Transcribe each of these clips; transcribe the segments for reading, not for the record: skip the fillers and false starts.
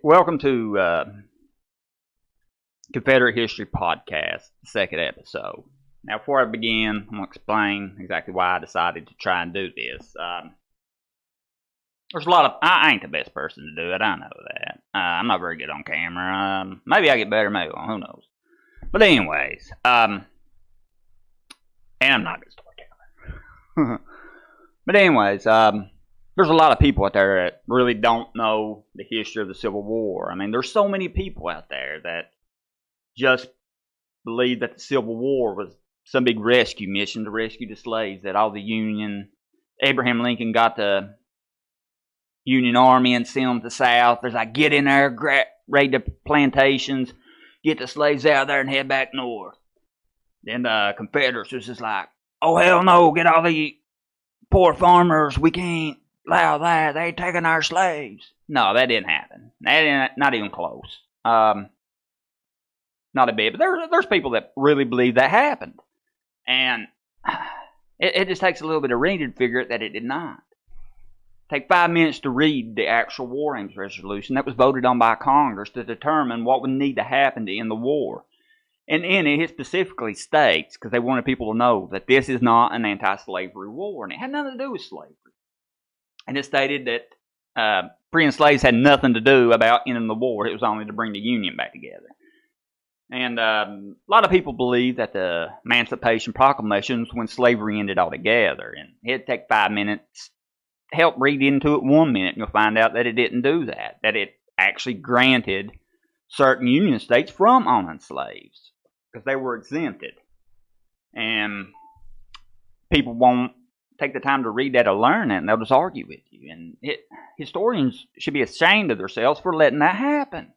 Welcome to Confederate History Podcast, the second episode. Now, before I begin, I'm going to explain exactly why I decided to try and do this. There's a lot of... I ain't the best person to do it, I know that. I'm not very good on camera. Maybe I get better, maybe I won't, who knows. But anyways, and I'm not a good storyteller. But anyways, there's a lot of people out there that really don't know the history of the Civil War. I mean, there's so many people out there that just believe that the Civil War was some big rescue mission to rescue the slaves, that all the Union, Abraham Lincoln got the Union Army and sent them to the South. There's like, get in there, raid the plantations, get the slaves out of there and head back north. Then the Confederates was just like, oh, hell no, get all the poor farmers, we can't allow that. They ain't taking our slaves. No, that didn't happen. Not even close. Not a bit. But there's people that really believe that happened. And it just takes a little bit of reading to figure it that it did not. Take 5 minutes to read the actual War Aims Resolution that was voted on by Congress to determine what would need to happen to end the war. And in it specifically states, because they wanted people to know, that this is not an anti-slavery war. And it had nothing to do with slavery. And it stated that freeing slaves had nothing to do about ending the war. It was only to bring the Union back together. And a lot of people believe that the Emancipation Proclamation was when slavery ended altogether. And it'd take 5 minutes. Help read into it 1 minute, and you'll find out that it didn't do that. That it actually granted certain Union states from owning slaves, because they were exempted. And people won't take the time to read that or learn it, and they'll just argue with you. And historians should be ashamed of themselves for letting that happen.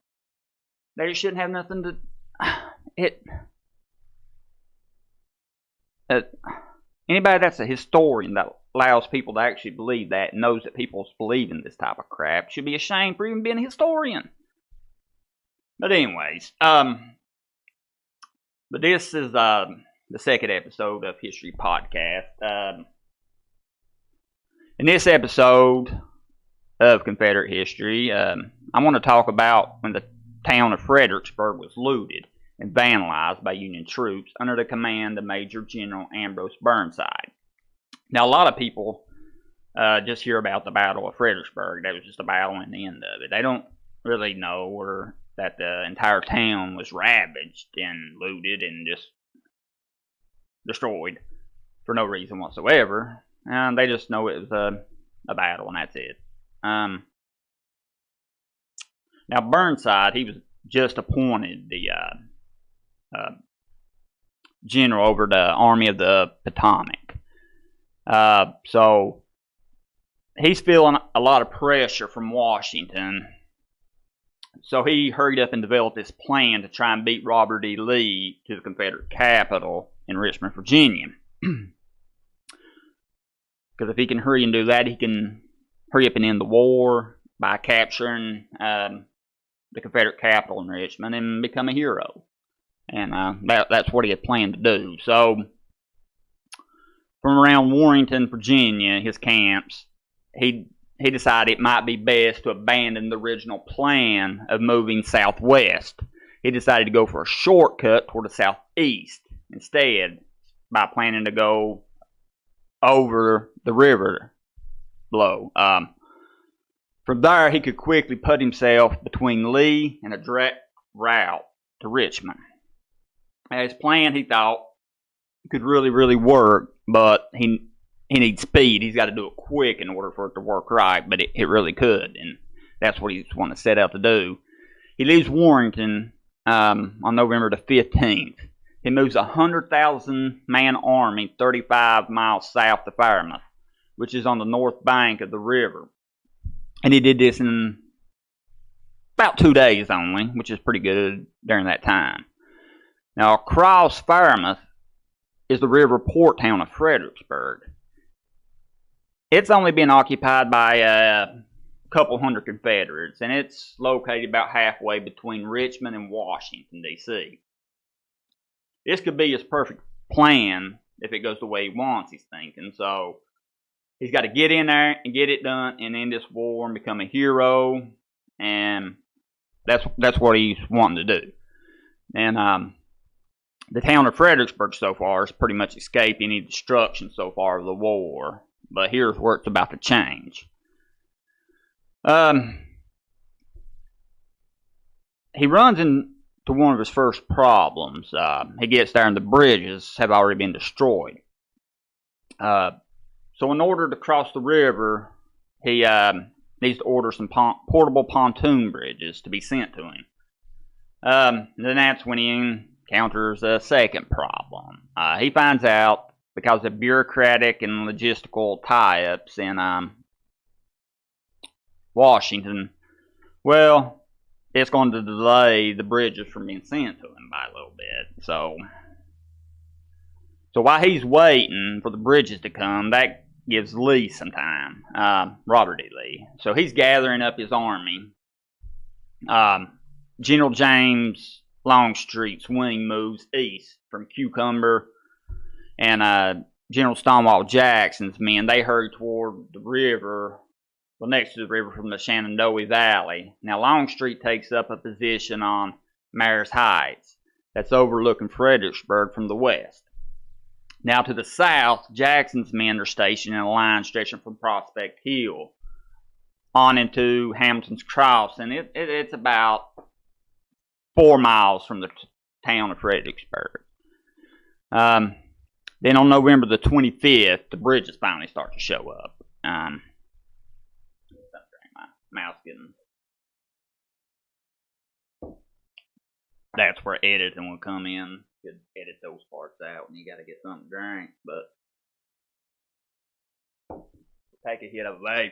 They shouldn't have nothing to... Anybody that's a historian that allows people to actually believe that, and knows that people believe in this type of crap, should be ashamed for even being a historian. But anyways, but this is the second episode of History Podcast. In this episode of Confederate history, I want to talk about when the town of Fredericksburg was looted and vandalized by Union troops under the command of Major General Ambrose Burnside. Now, a lot of people just hear about the Battle of Fredericksburg. That was just a battle and the end of it. They don't really know that the entire town was ravaged and looted and just destroyed for no reason whatsoever. And they just know it was a battle, and that's it. Now, Burnside, he was just appointed the general over the Army of the Potomac. So he's feeling a lot of pressure from Washington. So he hurried up and developed this plan to try and beat Robert E. Lee to the Confederate capital in Richmond, Virginia. Because if he can hurry and do that, he can hurry up and end the war by capturing the Confederate capital in Richmond and become a hero. And that's what he had planned to do. So, from around Warrenton, Virginia, his camps, he decided it might be best to abandon the original plan of moving southwest. He decided to go for a shortcut toward the southeast instead, by planning to go over the river below. From there, he could quickly put himself between Lee and a direct route to Richmond. His plan, he thought, could really, really work, but he needs speed. He's got to do it quick in order for it to work right, but it really could, and that's what he's wanting to set out to do. He leaves Warrenton on November the 15th. He moves a 100,000-man army 35 miles south to Falmouth, which is on the north bank of the river. And he did this in about 2 days only, which is pretty good during that time. Now, across Falmouth is the river port town of Fredericksburg. It's only been occupied by a couple hundred Confederates, and it's located about halfway between Richmond and Washington, D.C. This could be his perfect plan if it goes the way he wants, he's thinking. So he's got to get in there and get it done and end this war and become a hero and That's what he's wanting to do. And the town of Fredericksburg so far has pretty much escaped any destruction so far of the war. But here's where it's about to change. He runs into one of his first problems. He gets there and the bridges have already been destroyed. So in order to cross the river, he needs to order some portable pontoon bridges to be sent to him. Then that's when he encounters a second problem. He finds out, because of bureaucratic and logistical tie-ups in Washington, well, it's going to delay the bridges from being sent to him by a little bit. So while he's waiting for the bridges to come, that gives Lee some time, Robert E. Lee. So he's gathering up his army. General James Longstreet's wing moves east from Cucumber, and General Stonewall Jackson's men, they hurry toward the river, well, next to the river from the Shenandoah Valley. Now, Longstreet takes up a position on Mares Heights that's overlooking Fredericksburg from the west. Now, to the south, Jackson's men are stationed in a line stretching from Prospect Hill on into Hamilton's Crossing. It's about 4 miles from the town of Fredericksburg. Then on November the 25th, the bridges finally start to show up. My mouse getting... That's where editing will come in. You could edit those parts out when you got to get something to drink, but take a hit of vape.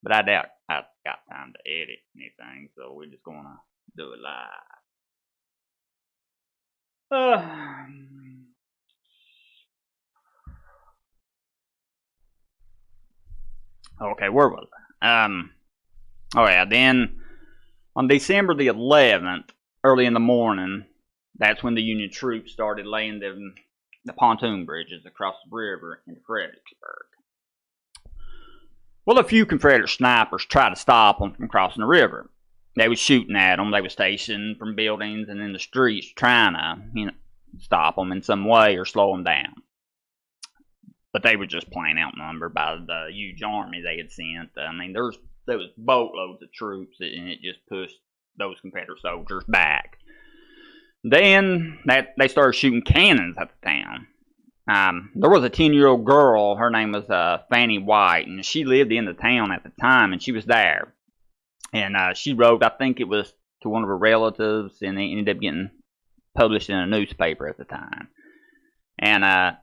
But I doubt I've got time to edit anything, so we're just gonna do it live. Okay, where was I? Oh yeah, then on December the 11th, early in the morning, that's when the Union troops started laying the pontoon bridges across the river into Fredericksburg. Well, a few Confederate snipers tried to stop them from crossing the river. They were shooting at them. They were stationed from buildings and in the streets trying to, stop them in some way or slow them down. But they were just plain outnumbered by the huge army they had sent. I mean, there was boatloads of troops, and it just pushed those Confederate soldiers back. Then they started shooting cannons at the town. There was a 10-year-old girl. Her name was Fanny White, and she lived in the town at the time, and she was there. And she wrote, I think it was to one of her relatives, and it ended up getting published in a newspaper at the time. And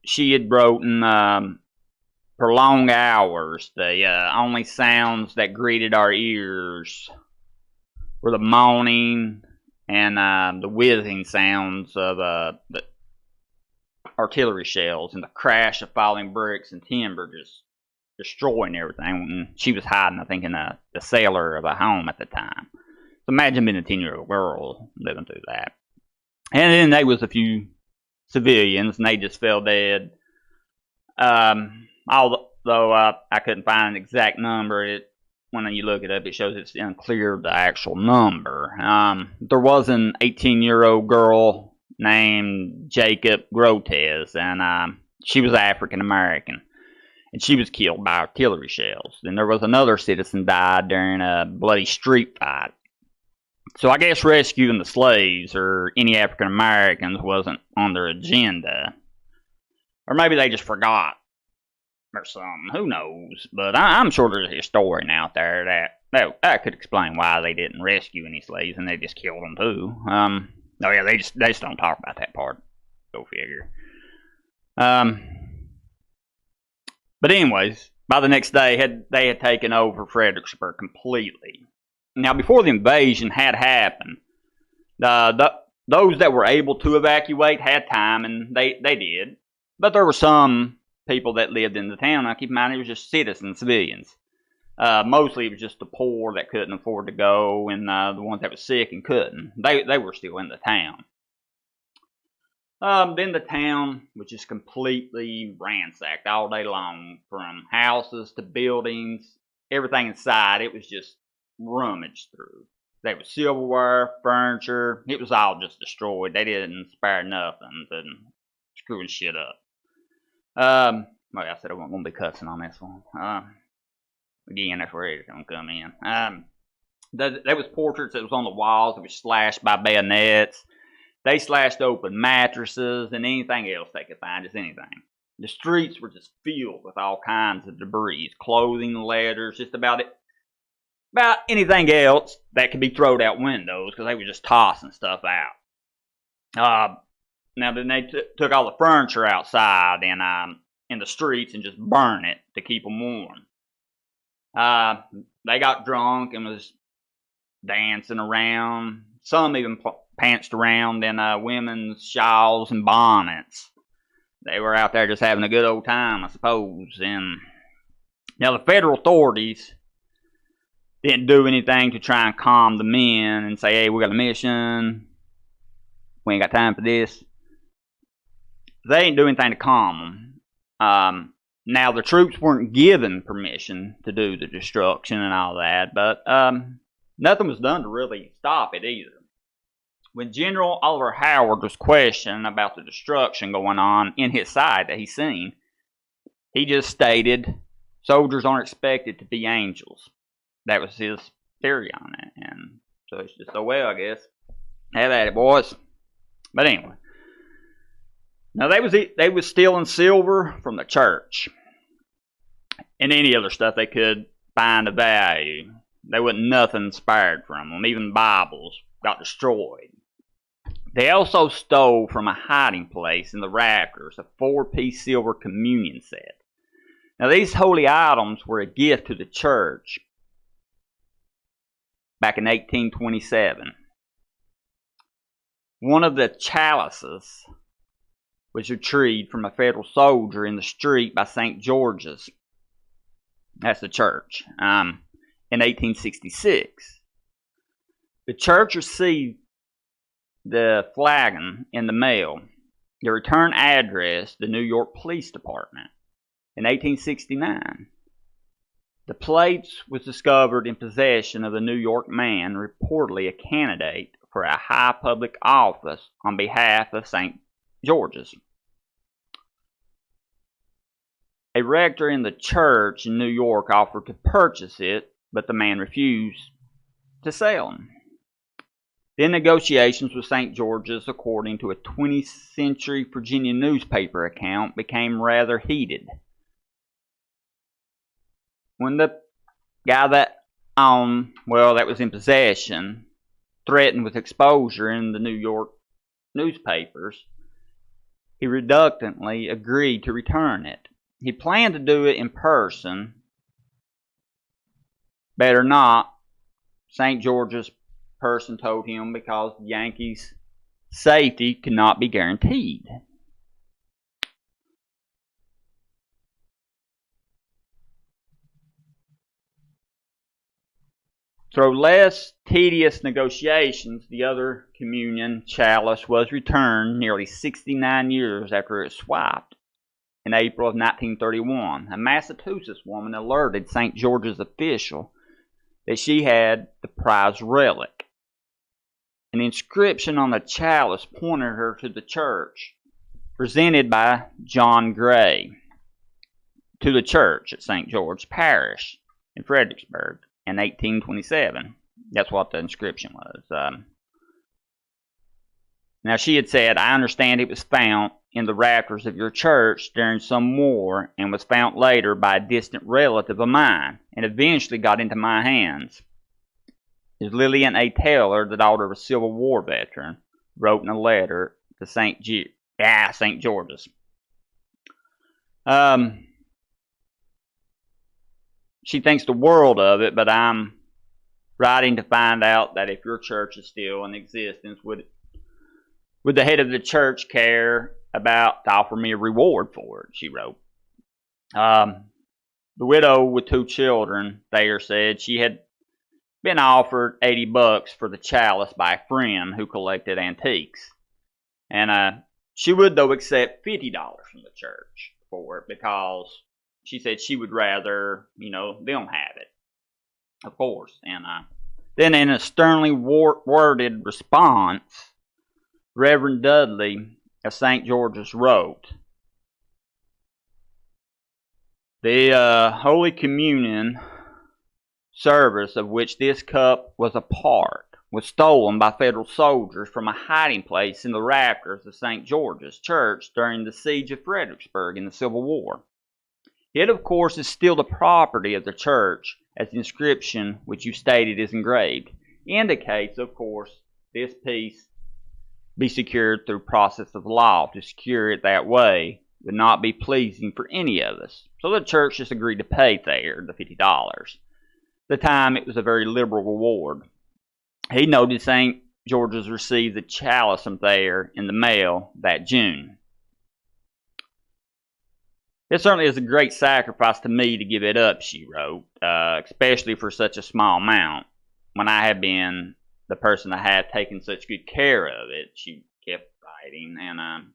she had written, for long hours, the only sounds that greeted our ears were the moaning and the whizzing sounds of the artillery shells and the crash of falling bricks and timber just destroying everything. And she was hiding, I think, in the cellar of a home at the time. So imagine being a 10-year-old girl living through that. And then there was a few civilians, and they just fell dead. Although I couldn't find an exact number, when you look it up, it shows it's unclear the actual number. There was an 18-year-old girl named Jacob Grotez, and she was African American, and she was killed by artillery shells. Then there was another citizen died during a bloody street fight. So I guess rescuing the slaves or any African Americans wasn't on their agenda, or maybe they just forgot or something. Who knows? But I'm sure there's a historian out there that could explain why they didn't rescue any slaves and they just killed them too. Oh yeah, they just don't talk about that part. Go figure. But anyways, by the next day, they had taken over Fredericksburg completely. Now, before the invasion had happened, those that were able to evacuate had time, and they did. But there were some people that lived in the town. Now, keep in mind, it was just citizens, civilians. Mostly it was just the poor that couldn't afford to go, and the ones that were sick and couldn't. They were still in the town. Then the town was just completely ransacked all day long, from houses to buildings, everything inside. It was just rummaged through. There was silverware, furniture. It was all just destroyed. They didn't spare nothing and screwing shit up. Well, I said I wasn't going to be cussing on this one. Again, that's where it's going to come in. There was portraits that was on the walls that was slashed by bayonets. They slashed open mattresses and anything else they could find, just anything. The streets were just filled with all kinds of debris, clothing, letters, just about anything else that could be thrown out windows, because they were just tossing stuff out. Now then they took all the furniture outside and in the streets and just burned it to keep them warm. They got drunk and was dancing around. Some even pantsed around in women's shawls and bonnets. They were out there just having a good old time, I suppose. And now the federal authorities didn't do anything to try and calm the men and say, hey, we got a mission. We ain't got time for this. They didn't do anything to calm them. Now, the troops weren't given permission to do the destruction and all that, but nothing was done to really stop it either. When General Oliver Howard was questioned about the destruction going on in his side that he seen, he just stated, soldiers aren't expected to be angels. That was his theory on it. And so it's just, oh well, I guess. Have at it, boys. But anyway. Now they was stealing silver from the church and any other stuff they could find of value. There wasn't nothing spared from them. Even Bibles got destroyed. They also stole from a hiding place in the rafters a 4-piece silver communion set. Now these holy items were a gift to the church back in 1827. One of the chalices was retrieved from a federal soldier in the street by St. George's. That's the church. In 1866. The church received the flagon in the mail. The return address, the New York Police Department. In 1869. The plates was discovered in possession of a New York man, reportedly a candidate for a high public office on behalf of St. George's. A rector in the church in New York offered to purchase it, but the man refused to sell them. Then negotiations with St. George's, according to a 20th century Virginia newspaper account, became rather heated. When the guy that was in possession, threatened with exposure in the New York newspapers, he reluctantly agreed to return it. He planned to do it in person. Better not, St. George's person told him, because the Yankees' safety could not be guaranteed. Through less tedious negotiations, the other communion chalice was returned nearly 69 years after it was swapped. In April of 1931, a Massachusetts woman alerted St. George's official that she had the prized relic. An inscription on the chalice pointed her to the church, presented by John Gray to the church at St. George Parish in Fredericksburg in 1827. That's what the inscription was. Now she had said, I understand it was found in the rafters of your church during some war and was found later by a distant relative of mine and eventually got into my hands. Is Lillian A. Taylor, the daughter of a Civil War veteran, wrote in a letter to St. George's. She thinks the world of it, but I'm writing to find out that if your church is still in existence, would the head of the church care about to offer me a reward for it, she wrote. The widow with 2 children, Thayer said, she had been offered $80 for the chalice by a friend who collected antiques. And She would, though, accept $50 from the church for it because she said she would rather, them have it, of course. And then in a sternly worded response, Reverend Dudley of St. George's wrote, "The Holy Communion service of which this cup was a part was stolen by Federal soldiers from a hiding place in the rafters of St. George's Church during the siege of Fredericksburg in the Civil War. It, of course, is still the property of the church, as the inscription which you stated is engraved indicates. Of course, this piece be secured through process of law. To secure it that way would not be pleasing for any of us. So the church just agreed to pay Thayer the $50. The time it was a very liberal reward. He noted St. George's received the chalice from Thayer in the mail that June. It certainly is a great sacrifice to me to give it up," she wrote, "especially for such a small amount, when I have been the person that have taken such good care of it." She kept writing, and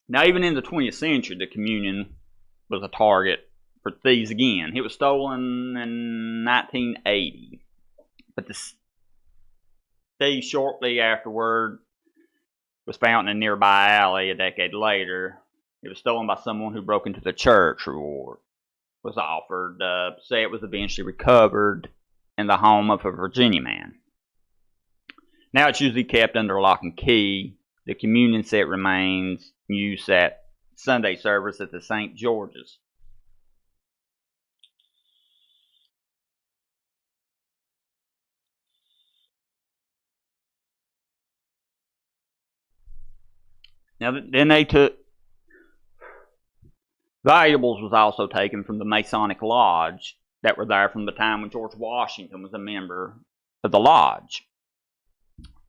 now even in the 20th century, the communion was a target for thieves again. It was stolen in 1980, but the thief shortly afterward was found in a nearby alley a decade later. It was stolen by someone who broke into the church. Reward was offered. Say it was eventually recovered in the home of a Virginia man. Now it's usually kept under lock and key. The communion set remains in use at Sunday service at the St. George's. Now then they took valuables was also taken from the Masonic Lodge that were there from the time when George Washington was a member of the lodge.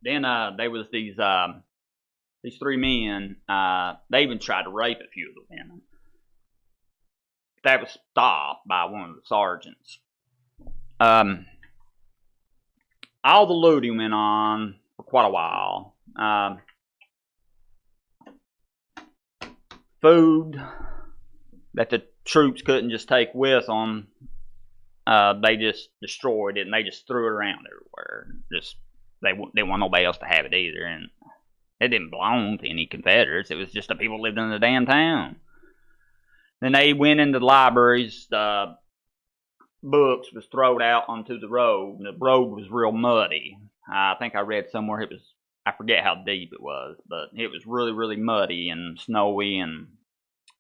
Then there was these three men. They even tried to rape a few of the women. That was stopped by one of the sergeants. All the looting went on for quite a while. Food that the troops couldn't just take with them, they just destroyed it and they just threw it around everywhere. They didn't want nobody else to have it either, and it didn't belong to any Confederates. It was just the people who lived in the damn town. Then they went into the libraries. Books was thrown out onto the road, and the road was real muddy. I think I read somewhere it was, I forget how deep it was, but it was really, really muddy and snowy, and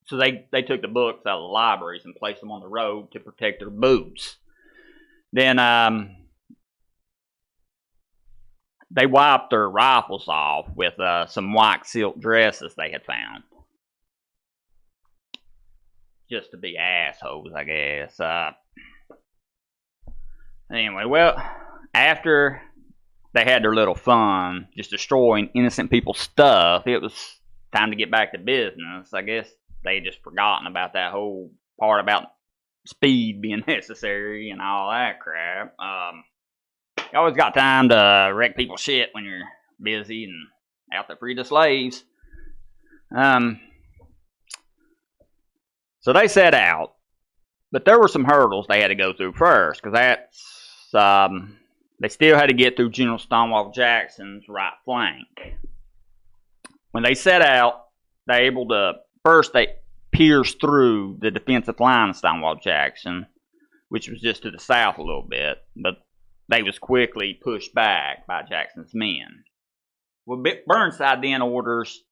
so they took the books out of the libraries and placed them on the road to protect their boots. Then they wiped their rifles off with some white silk dresses they had found. Just to be assholes, I guess. Anyway, well, after they had their little fun just destroying innocent people's stuff, it was time to get back to business. I guess they just forgotten about that whole part about speed being necessary and all that crap. You always got time to wreck people's shit when you're busy and out to free the slaves. So they set out, but there were some hurdles they had to go through first, because they still had to get through General Stonewall Jackson's right flank. When they set out, they able to first they pierced through the defensive line of Stonewall Jackson, which was just to the south a little bit, but they was quickly pushed back by Jackson's men. Well, Burnside then orders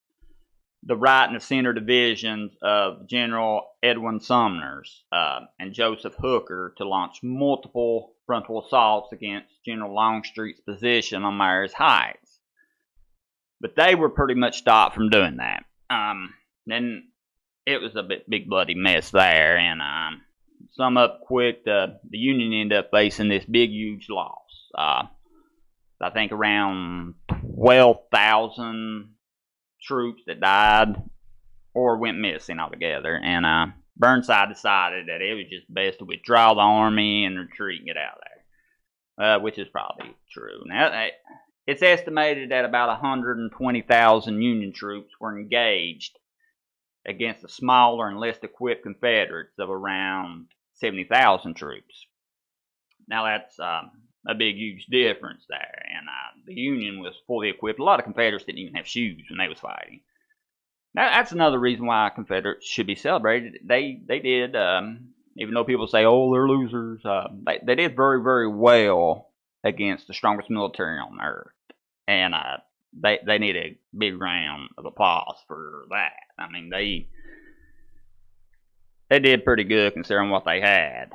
the right and the center divisions of General Edwin Sumner's and Joseph Hooker to launch multiple frontal assaults against General Longstreet's position on Myers Heights. But they were pretty much stopped from doing that. Then it was a big bloody mess there, and sum up quick, the Union ended up facing this big, huge loss. I think around 12,000 troops that died or went missing altogether, and Burnside decided that it was just best to withdraw the army and retreat and get out of there. which is probably true. Now, it's estimated that about 120,000 Union troops were engaged against the smaller and less equipped Confederates of around 70,000 troops. Now that's a big, huge difference there, and the Union was fully equipped. A lot of Confederates didn't even have shoes when they was fighting. Now that's another reason why Confederates should be celebrated. They did, even though people say, oh, they're losers, they did very, very well against the strongest military on earth, and they need a big round of applause for that. I mean, they did pretty good considering what they had.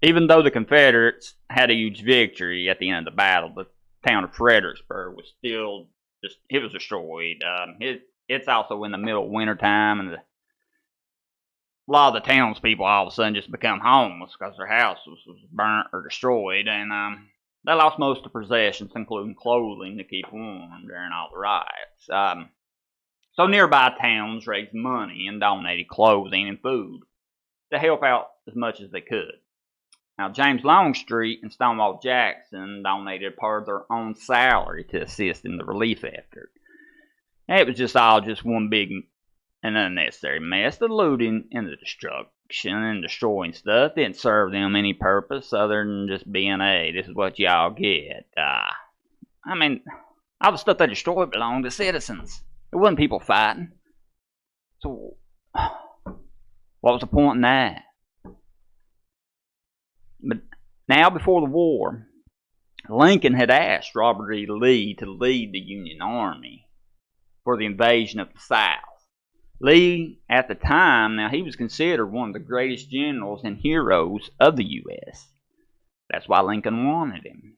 Even though the Confederates had a huge victory at the end of the battle, the town of Fredericksburg was still it was destroyed. It's also in the middle of winter time, and a lot of the townspeople all of a sudden just become homeless because their house was burnt or destroyed, and they lost most of their possessions, including clothing, to keep warm during all the riots. So nearby towns raised money and donated clothing and food to help out as much as they could. Now, James Longstreet and Stonewall Jackson donated part of their own salary to assist in the relief effort. And it was just one big and unnecessary mess. The looting and the destruction and destroying stuff didn't serve them any purpose other than just being, hey, this is what y'all get. I mean, all the stuff they destroyed belonged to citizens. It wasn't people fighting. So, what was the point in that? But now, before the war, Lincoln had asked Robert E. Lee to lead the Union Army for the invasion of the South. Lee, at the time, now he was considered one of the greatest generals and heroes of the U.S. That's why Lincoln wanted him.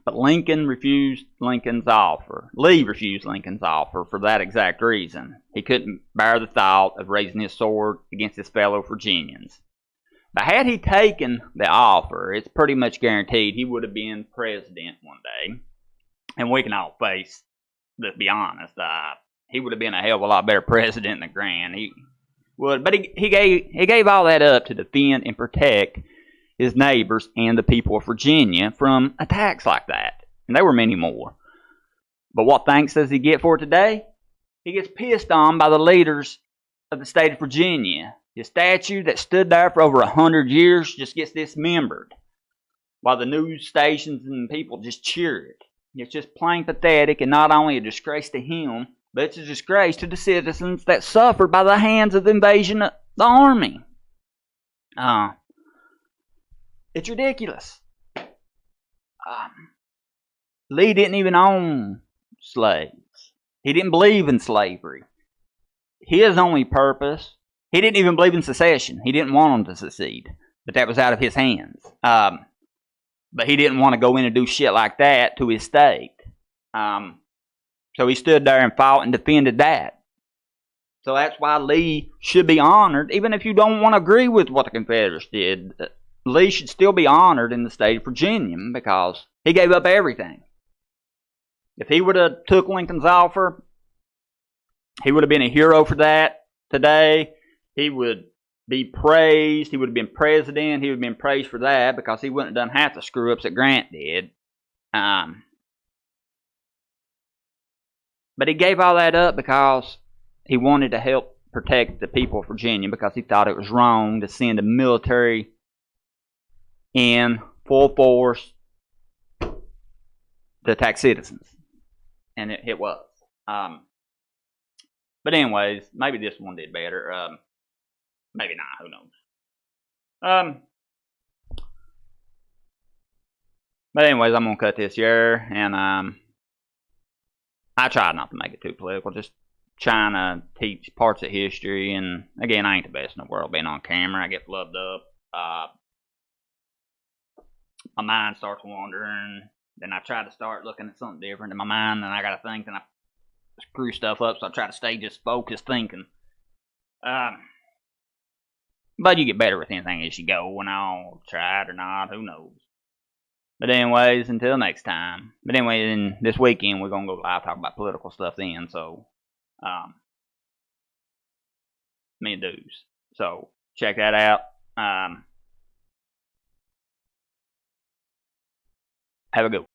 But Lincoln refused Lincoln's offer. Lee refused Lincoln's offer for that exact reason. He couldn't bear the thought of raising his sword against his fellow Virginians. But had he taken the offer, it's pretty much guaranteed he would have been president one day. And we can all face, let's be honest, he would have been a hell of a lot better president than Grant. He would, but he gave all that up to defend and protect his neighbors and the people of Virginia from attacks like that. And there were many more. But what thanks does he get for today? He gets pissed on by the leaders of the state of Virginia. His statue that stood there for over 100 years just gets dismembered, while the news stations and people just cheer it. It's just plain pathetic, and not only a disgrace to him, but it's a disgrace to the citizens that suffered by the hands of the invasion of the army. It's ridiculous. Lee didn't even own slaves. He didn't believe in slavery. His only purpose, he didn't even believe in secession. He didn't want them to secede, but that was out of his hands. But he didn't want to go in and do shit like that to his state. So he stood there and fought and defended that. So that's why Lee should be honored, even if you don't want to agree with what the Confederates did. Lee should still be honored in the state of Virginia because he gave up everything. If he would have took Lincoln's offer, he would have been a hero for that today. He would be praised. He would have been president. He would have been praised for that because he wouldn't have done half the screw-ups that Grant did. But he gave all that up because he wanted to help protect the people of Virginia, because he thought it was wrong to send the military in full force to attack citizens. And it was. But anyways, maybe this one did better. Maybe not. Who knows? But anyways, I'm going to cut this here. And I tried not to make it too political. Just trying to teach parts of history. And again, I ain't the best in the world being on camera. I get flubbed up. My mind starts wandering. Then I try to start looking at something different in my mind. And I got to think. And I screw stuff up. So I try to stay just focused thinking. But you get better with anything as you go. And I'll try it or not. Who knows? But anyways, until next time. But anyway, then this weekend we're going to go live talk about political stuff then. So, me and dudes. So, check that out. Have a good one.